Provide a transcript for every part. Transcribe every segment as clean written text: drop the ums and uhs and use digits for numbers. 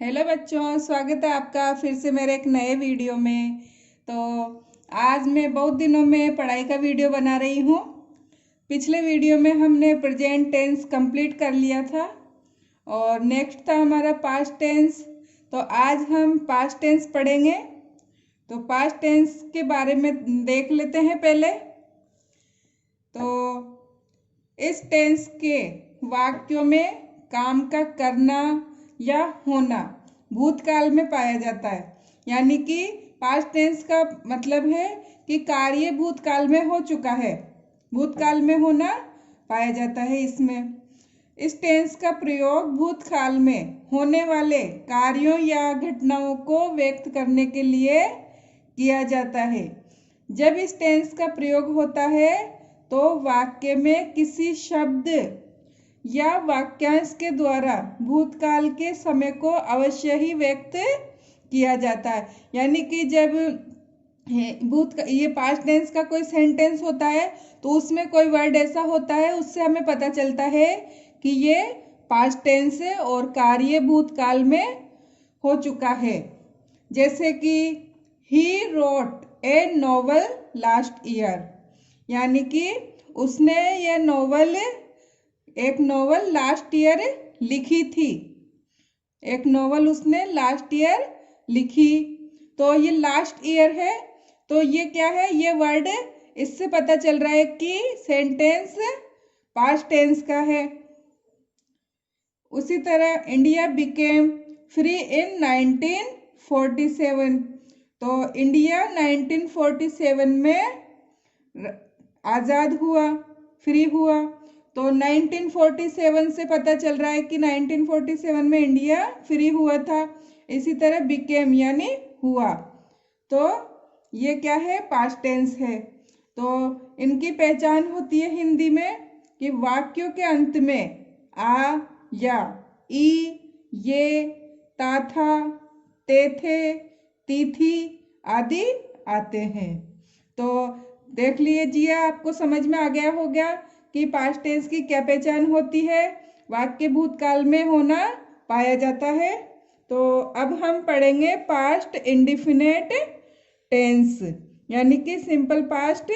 Hello बच्चों, स्वागत है आपका फिर से मेरे एक नए वीडियो में। तो आज मैं बहुत दिनों में पढ़ाई का वीडियो बना रही हूँ। पिछले वीडियो में हमने प्रेजेंट टेंस कंप्लीट कर लिया था और नेक्स्ट था हमारा पास्ट टेंस। तो आज हम पास्ट टेंस पढ़ेंगे। तो पास्ट टेंस के बारे में देख लेते हैं पहले। तो इस टेंस के वाक्यों में काम का करना या होना भूतकाल में पाया जाता है। यानी कि पास्ट टेंस का मतलब है कि कार्य भूतकाल में हो चुका है, भूतकाल में होना पाया जाता है इसमें। इस टेंस का प्रयोग भूतकाल में होने वाले कार्यों या घटनाओं को व्यक्त करने के लिए किया जाता है। जब इस टेंस का प्रयोग होता है तो वाक्य में किसी शब्द या वाक्यांश के द्वारा भूतकाल के समय को अवश्य ही व्यक्त किया जाता है। यानी कि जब ये पास्ट टेंस का कोई सेंटेंस होता है तो उसमें कोई वर्ड ऐसा होता है, उससे हमें पता चलता है कि ये पास्ट टेंस है और कार्य भूतकाल में हो चुका है। जैसे कि he wrote a novel last year, यानी कि उसने ये एक नॉवल लास्ट ईयर लिखी थी। एक नॉवल उसने लास्ट ईयर लिखी। तो ये लास्ट ईयर है, तो ये क्या है, ये वर्ड इससे पता चल रहा है कि सेंटेंस पास्ट टेंस का है। उसी तरह इंडिया बिकेम फ्री इन 1947। तो इंडिया 1947 में आज़ाद हुआ, फ्री हुआ। तो 1947 से पता चल रहा है कि 1947 में इंडिया फ्री हुआ था। इसी तरह बिकेम यानी हुआ, तो ये क्या है, पास्ट टेंस है। तो इनकी पहचान होती है हिंदी में कि वाक्यों के अंत में आ या ई, ये, ता था, ते थे, ती थी आदि आते हैं। तो देख लीजिए, आपको समझ में आ गया होगा कि पास्ट टेंस की क्या पहचान होती है। वाक्य भूतकाल में होना पाया जाता है। तो अब हम पढ़ेंगे पास्ट इंडिफिनिट टेंस, यानी कि सिंपल पास्ट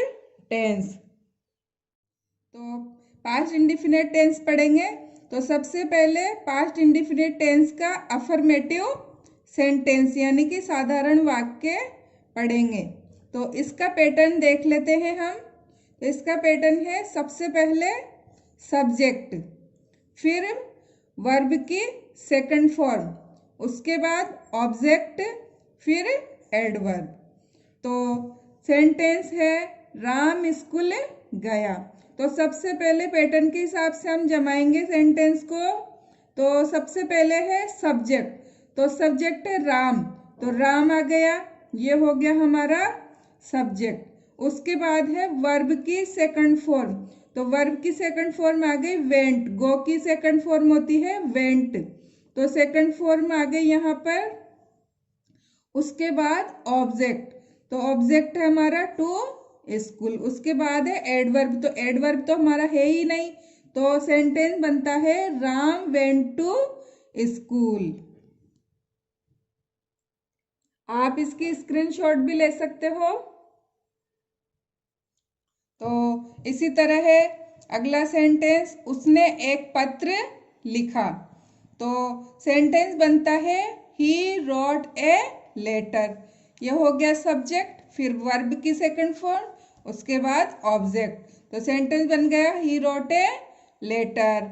टेंस। तो पास्ट इंडिफिनिट टेंस पढ़ेंगे। तो सबसे पहले पास्ट इंडिफिनिट टेंस का अफर्मेटिव सेंटेंस यानी कि साधारण वाक्य पढ़ेंगे। तो इसका पैटर्न देख लेते हैं हम। तो इसका पैटर्न है, सबसे पहले सब्जेक्ट, फिर वर्ब की सेकंड फॉर्म, उसके बाद ऑब्जेक्ट, फिर एडवर्ब। तो सेंटेंस है राम स्कूल गया। तो सबसे पहले पैटर्न के हिसाब से हम जमाएंगे सेंटेंस को। तो सबसे पहले है सब्जेक्ट। तो सब्जेक्ट है राम, तो राम आ गया, ये हो गया हमारा सब्जेक्ट। उसके बाद है वर्ब की सेकंड फॉर्म। तो वर्ब की सेकंड फॉर्म आ गई वेंट। गो की सेकंड फॉर्म होती है वेंट, तो सेकंड फॉर्म आ गई यहाँ पर। उसके बाद ऑब्जेक्ट, तो ऑब्जेक्ट है हमारा टू स्कूल। उसके बाद है एडवर्ब। तो एडवर्ब तो हमारा है ही नहीं, तो सेंटेंस बनता है राम वेंट टू स्कूल। आप इसकी स्क्रीनशॉट भी ले सकते हो। तो इसी तरह है अगला सेंटेंस, उसने एक पत्र लिखा। तो सेंटेंस बनता है ही रोट ए लेटर। ये हो गया सब्जेक्ट, फिर वर्ब की सेकंड फॉर्म, उसके बाद ऑब्जेक्ट। तो सेंटेंस बन गया ही रोट ए लेटर।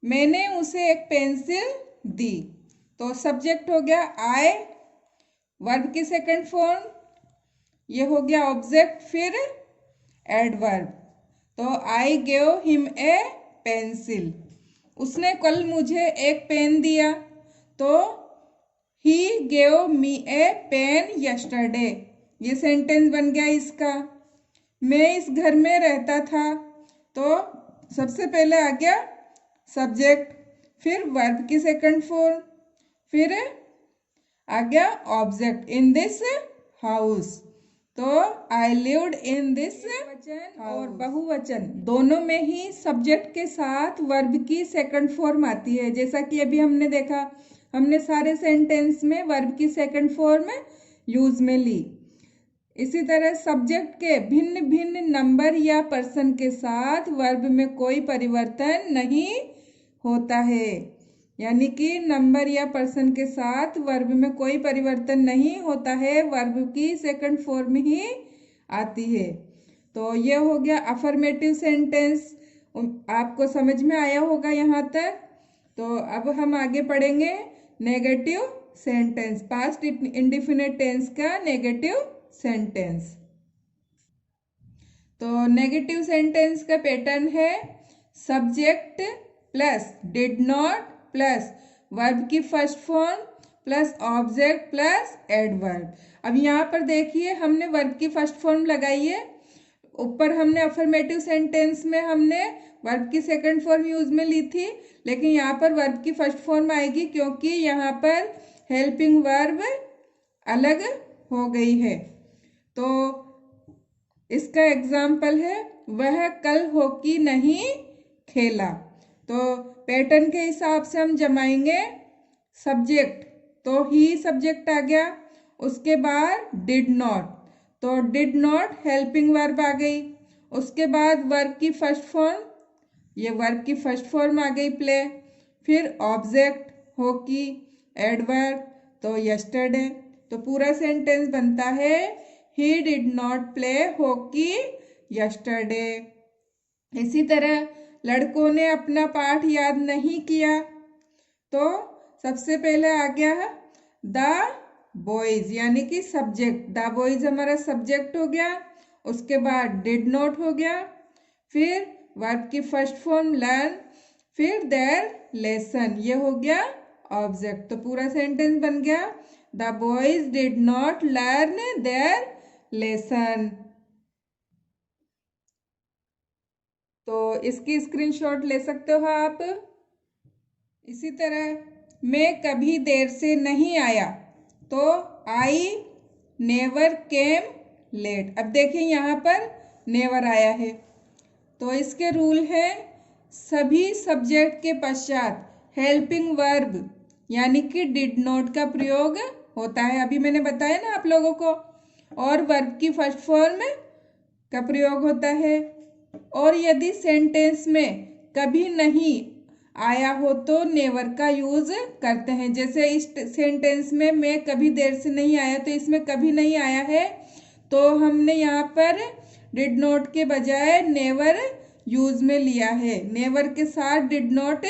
मैंने उसे एक पेंसिल दी। तो सब्जेक्ट हो गया आई, वर्ब की सेकंड फॉर्म, ये हो गया ऑब्जेक्ट, फिर एडवर्ब। तो I gave him a pencil. उसने कल मुझे एक पेन दिया। तो he gave me a pen yesterday. ये सेंटेंस बन गया इसका। मैं इस घर में रहता था। तो सबसे पहले आ गया सब्जेक्ट, फिर वर्ब की सेकंड फॉर्म, फिर आ गया ऑब्जेक्ट इन दिस हाउस। तो आई लिव्ड इन दिस। वचन और बहुवचन दोनों में ही सब्जेक्ट के साथ वर्ब की सेकंड फॉर्म आती है। जैसा कि अभी हमने देखा, हमने सारे सेंटेंस में वर्ब की सेकंड फॉर्म यूज में ली। इसी तरह सब्जेक्ट के भिन्न भिन्न नंबर या पर्सन के साथ वर्ब में कोई परिवर्तन नहीं होता है, यानी कि नंबर या पर्सन के साथ वर्ब में कोई परिवर्तन नहीं होता है, वर्ब की सेकंड फॉर्म ही आती है। तो ये हो गया अफर्मेटिव सेंटेंस। आपको समझ में आया होगा यहाँ तक। तो अब हम आगे पढ़ेंगे negative sentence, past indefinite tense का नेगेटिव सेंटेंस। तो नेगेटिव सेंटेंस का पैटर्न है subject plus did not plus verb की first form plus object plus adverb. अब यहाँ पर देखिए हमने वर्ब की फर्स्ट फॉर्म लगाई है, ऊपर हमने अफर्मेटिव सेंटेंस में हमने वर्ब की सेकंड फॉर्म यूज में ली थी, लेकिन यहाँ पर वर्ब की फर्स्ट फॉर्म आएगी क्योंकि यहाँ पर हेल्पिंग वर्ब अलग हो गई है। तो इसका एग्जाम्पल है वह कल हॉकी नहीं खेला। तो पैटर्न के हिसाब से हम जमाएंगे सब्जेक्ट, तो ही सब्जेक्ट आ गया, उसके बाद डिड नॉट, तो डिड नॉट हेल्पिंग वर्ब आ गई, उसके बाद वर्ब की फर्स्ट फॉर्म, ये वर्ब की फर्स्ट फॉर्म आ गई प्ले, फिर ऑब्जेक्ट हॉकी, एडवर्ब तो यस्टरडे। तो पूरा सेंटेंस बनता है he did not play hockey yesterday. इसी तरह लड़कों ने अपना पाठ याद नहीं किया, तो सबसे पहले आ गया द बॉयज, यानी कि सब्जेक्ट, द बॉयज हमारा सब्जेक्ट हो गया, उसके बाद डिड नॉट हो गया, फिर वर्ब की फर्स्ट फॉर्म लर्न, फिर देयर लेसन, ये हो गया ऑब्जेक्ट। तो पूरा सेंटेंस बन गया the boys did not learn their lesson. तो इसकी स्क्रीनशॉट ले सकते हो आप। इसी तरह मैं कभी देर से नहीं आया, तो आई नेवर केम लेट। अब देखिए यहाँ पर नेवर आया है, तो इसके रूल है सभी सब्जेक्ट के पश्चात हेल्पिंग वर्ब यानी कि डिड नॉट का प्रयोग होता है, अभी मैंने बताया ना आप लोगों को, और वर्ब की फर्स्ट फॉर्म का प्रयोग होता है। और यदि सेंटेंस में कभी नहीं आया हो तो नेवर का यूज करते हैं। जैसे इस सेंटेंस में मैं कभी देर से नहीं आया, तो इसमें कभी नहीं आया है, तो हमने यहाँ पर डिड नॉट के बजाय नेवर यूज में लिया है। नेवर के साथ डिड नॉट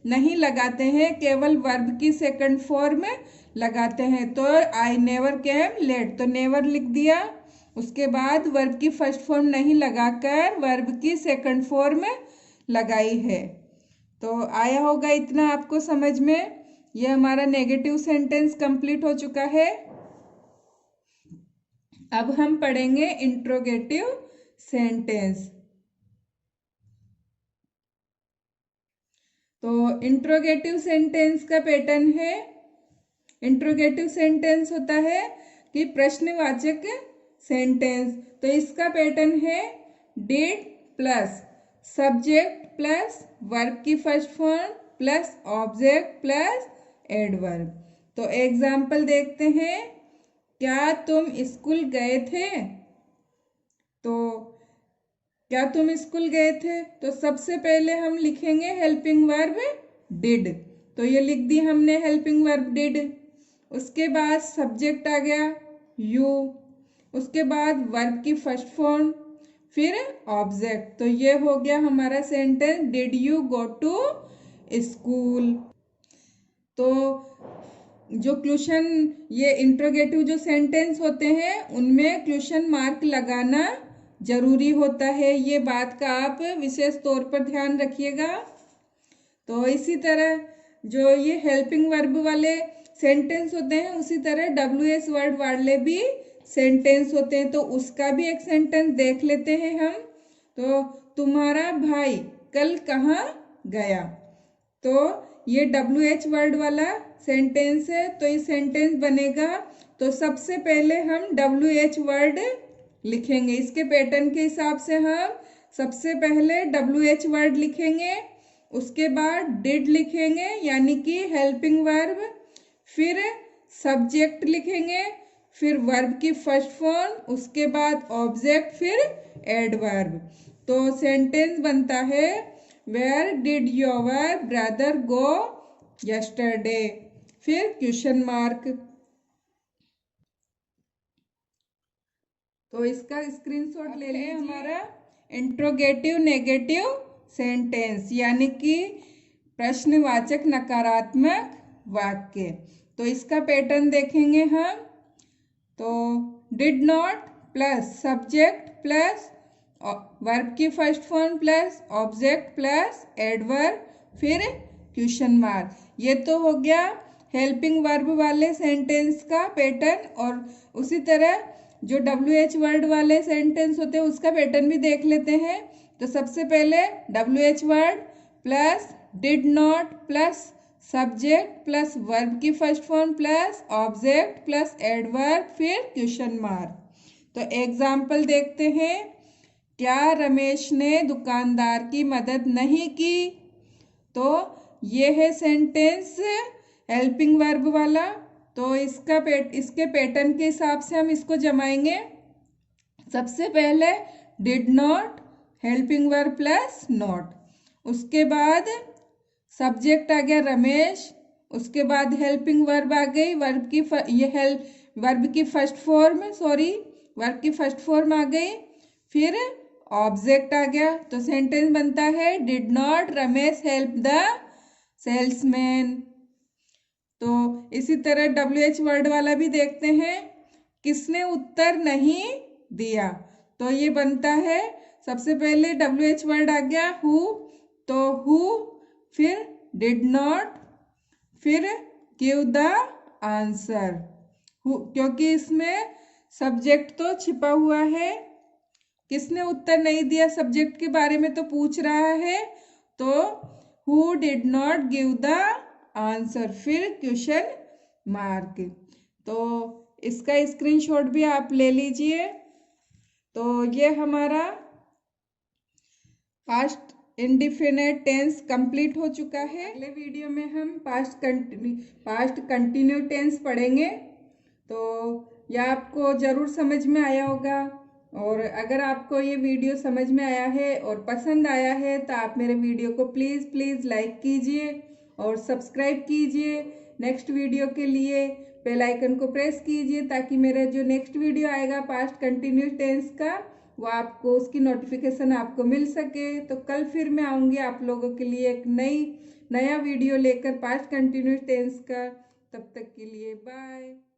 नहीं लगाते हैं, केवल वर्ब की सेकंड फॉर्म लगाते हैं। तो आई नेवर केम लेट, तो नेवर लिख दिया, उसके बाद वर्ब की फर्स्ट फॉर्म नहीं लगाकर वर्ब की सेकंड फॉर्म लगाई है। तो आया होगा इतना आपको समझ में। यह हमारा नेगेटिव सेंटेंस कंप्लीट हो चुका है। अब हम पढ़ेंगे इंट्रोगेटिव सेंटेंस। तो इंट्रोगेटिव सेंटेंस का पैटर्न है, इंट्रोगेटिव सेंटेंस होता है कि प्रश्नवाचक सेंटेंस। तो इसका पैटर्न है did plus subject plus verb की first form plus object plus adverb. तो एग्जाम्पल देखते हैं, क्या तुम स्कूल गए थे, तो क्या तुम स्कूल गए थे, तो सबसे पहले हम लिखेंगे हेल्पिंग वर्ब डिड, तो ये लिख दी हमने हेल्पिंग वर्ब डिड। उसके बाद सब्जेक्ट आ गया यू, उसके बाद वर्ब की फर्स्ट फॉर्म, फिर ऑब्जेक्ट, तो ये हो गया हमारा sentence did you go to school. तो जो क्वेश्चन, ये इंट्रोगेटिव जो सेंटेंस होते हैं उनमें क्वेश्चन मार्क लगाना जरूरी होता है, ये बात का आप विशेष तौर पर ध्यान रखिएगा। तो इसी तरह जो ये हेल्पिंग वर्ब वाले सेंटेंस होते हैं, उसी तरह WH वर्ड वाले भी सेंटेंस होते हैं, तो उसका भी एक सेंटेंस देख लेते हैं हम। तो तुम्हारा भाई कल कहाँ गया, तो ये WH वर्ड वाला सेंटेंस है, तो ये सेंटेंस बनेगा। तो सबसे पहले हम WH वर्ड लिखेंगे, इसके पैटर्न के हिसाब से हम सबसे पहले WH वर्ड लिखेंगे, उसके बाद डिड लिखेंगे यानी कि हेल्पिंग वर्ब, फिर सब्जेक्ट लिखेंगे, फिर वर्ब की फर्स्ट फॉर्म, उसके बाद ऑब्जेक्ट, फिर एडवर्ब। तो सेंटेंस बनता है where did your brother go yesterday, फिर क्वेश्चन मार्क। तो इसका स्क्रीनशॉट ले लें। हमारा इंट्रोगेटिव नेगेटिव सेंटेंस यानी कि प्रश्नवाचक नकारात्मक वाक्य। तो इसका पैटर्न देखेंगे हम। तो did not plus subject plus verb की first form plus object plus adverb, फिर क्वेश्चन मार्क। ये तो हो गया हेल्पिंग वर्ब वाले सेंटेंस का पैटर्न। और उसी तरह जो WH वर्ड वाले सेंटेंस होते हैं उसका पैटर्न भी देख लेते हैं। तो सबसे पहले WH word plus did not plus subject plus verb की first form plus object plus adverb, फिर क्वेश्चन मार्क। तो एग्जाम्पल देखते हैं। क्या रमेश ने दुकानदार की मदद नहीं की? तो ये है सेंटेंस हेल्पिंग वर्ब वाला। तो इसके पैटर्न के हिसाब से हम इसको जमाएंगे। सबसे पहले did not helping verb plus not, उसके बाद सब्जेक्ट आ गया रमेश, उसके बाद हेल्पिंग वर्ब आ गई, वर्ब की फर्स्ट फॉर्म आ गई, फिर ऑब्जेक्ट आ गया। तो सेंटेंस बनता है did not Ramesh help the salesman. तो इसी तरह WH वर्ड वाला भी देखते हैं। किसने उत्तर नहीं दिया? तो ये बनता है सबसे पहले WH वर्ड आ गया हु, तो हु, फिर डिड नॉट, फिर गिव द आंसर। क्योंकि इसमें सब्जेक्ट तो छिपा हुआ है। किसने उत्तर नहीं दिया सब्जेक्ट के बारे में तो पूछ रहा है, तो who did not give the answer, फिर क्वेश्चन मार्क। तो इसका स्क्रीनशॉट भी आप ले लीजिए। तो ये हमारा पास्ट इंडिफिनिट टेंस कंप्लीट हो चुका है। अगले वीडियो में हम पास्ट कंटिन्यू टेंस पढ़ेंगे। तो यह आपको ज़रूर समझ में आया होगा। और अगर आपको ये वीडियो समझ में आया है और पसंद आया है तो आप मेरे वीडियो को प्लीज़ लाइक कीजिए और सब्सक्राइब कीजिए। नेक्स्ट वीडियो के लिए बेल आइकन को प्रेस कीजिए ताकि मेरा जो नेक्स्ट वीडियो आएगा पास्ट कंटिन्यूस टेंस का वो आपको उसकी नोटिफिकेशन आपको मिल सके। तो कल फिर मैं आऊँगी आप लोगों के लिए एक नया वीडियो लेकर पास्ट कंटिन्यूस टेंस का। तब तक के लिए बाय।